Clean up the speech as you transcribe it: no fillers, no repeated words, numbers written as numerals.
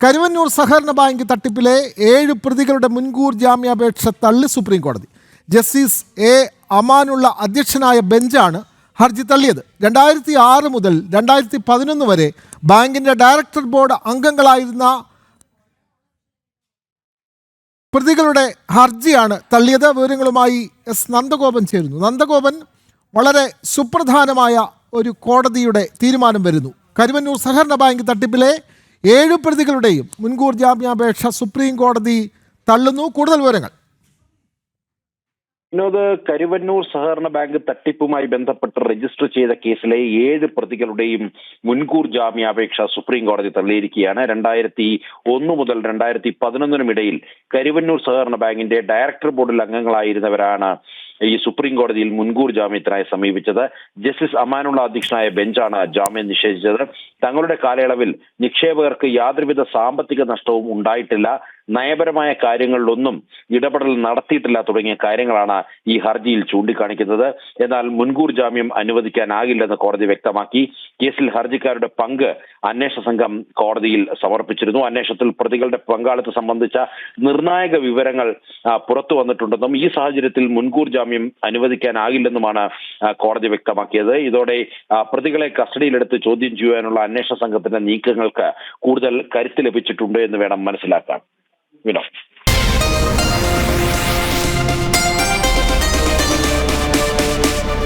കരുവന്നൂർ സഹകരണ ബാങ്ക് തട്ടിപ്പിലെ 7 പ്രതികളുടെ മുൻകൂർ ജാമ്യാപേക്ഷ തള്ളി സുപ്രീം കോടതി. ജസ്റ്റിസ് എ അമാനുള്ള അധ്യക്ഷനായ ബെഞ്ചാണ് ഹർജി തള്ളിയത്. 2006 മുതൽ 2011 വരെ ബാങ്കിന്റെ ഡയറക്ടർ ബോർഡ് അംഗങ്ങളായിരുന്ന പ്രതികളുടെ ഹർജിയാണ് തള്ളിയത്. വിവരങ്ങളുമായി എസ് നന്ദഗോപൻ ചേരുന്നു. നന്ദഗോപൻ, വളരെ സുപ്രധാനമായ ഒരു കോടതിയുടെ തീരുമാനം വരുന്നു. കരുവന്നൂർ സഹകരണ ബാങ്ക് തട്ടിപ്പിലെ 7 പ്രതികളുടെയും മുൻകൂർ ജാമ്യാപേക്ഷ സുപ്രീം കോടതി തള്ളുന്നു. കൂടുതൽ വിവരങ്ങൾ. കരുവന്നൂർ സഹകരണ ബാങ്ക് തട്ടിപ്പുമായി ബന്ധപ്പെട്ട് രജിസ്റ്റർ ചെയ്ത കേസിലെ 7 പ്രതികളുടെയും മുൻകൂർ ജാമ്യാപേക്ഷ സുപ്രീം കോടതി തള്ളിയിരിക്കുകയാണ്. 2001 മുതൽ 2011 ഇടയിൽ കരുവന്നൂർ സഹകരണ ബാങ്കിന്റെ ഡയറക്ടർ ബോർഡിൽ അംഗങ്ങളായിരുന്നവരാണ് ഈ സുപ്രീം കോടതിയിൽ മുൻകൂർ ജാമ്യത്തിനായി സമീപിച്ചത്. ജസ്റ്റിസ് അമാനുള്ള അധ്യക്ഷനായ ബെഞ്ചാണ് ജാമ്യം നിഷേധിച്ചത്. തങ്ങളുടെ കാലയളവിൽ നിക്ഷേപകർക്ക് യാതൊരുവിധ സാമ്പത്തിക നഷ്ടവും ഉണ്ടായിട്ടില്ല, നയപരമായ കാര്യങ്ങളിലൊന്നും ഇടപെടൽ നടത്തിയിട്ടില്ല തുടങ്ങിയ കാര്യങ്ങളാണ് ഈ ഹർജിയിൽ ചൂണ്ടിക്കാണിക്കുന്നത്. എന്നാൽ മുൻകൂർ ജാമ്യം അനുവദിക്കാനാകില്ലെന്ന് കോടതി വ്യക്തമാക്കി. കേസിൽ ഹർജിക്കാരുടെ പങ്ക് അന്വേഷണ സംഘം കോടതിയിൽ സമർപ്പിച്ചിരുന്നു. അന്വേഷണത്തിൽ പ്രതികളുടെ പങ്കാളിത്തം സംബന്ധിച്ച നിർണായക വിവരങ്ങൾ പുറത്തു വന്നിട്ടുണ്ടെന്നും ഈ സാഹചര്യത്തിൽ മുൻകൂർ ജാമ്യം അനുവദിക്കാനാകില്ലെന്നുമാണ് കോടതി വ്യക്തമാക്കിയത്. ഇതോടെ പ്രതികളെ കസ്റ്റഡിയിലെടുത്ത് ചോദ്യം ചെയ്യാനുള്ള അന്വേഷണ സംഘത്തിന്റെ നീക്കങ്ങൾക്ക് കൂടുതൽ കരുത്ത് ലഭിച്ചിട്ടുണ്ട് എന്ന് വേണം മനസ്സിലാക്കാൻ.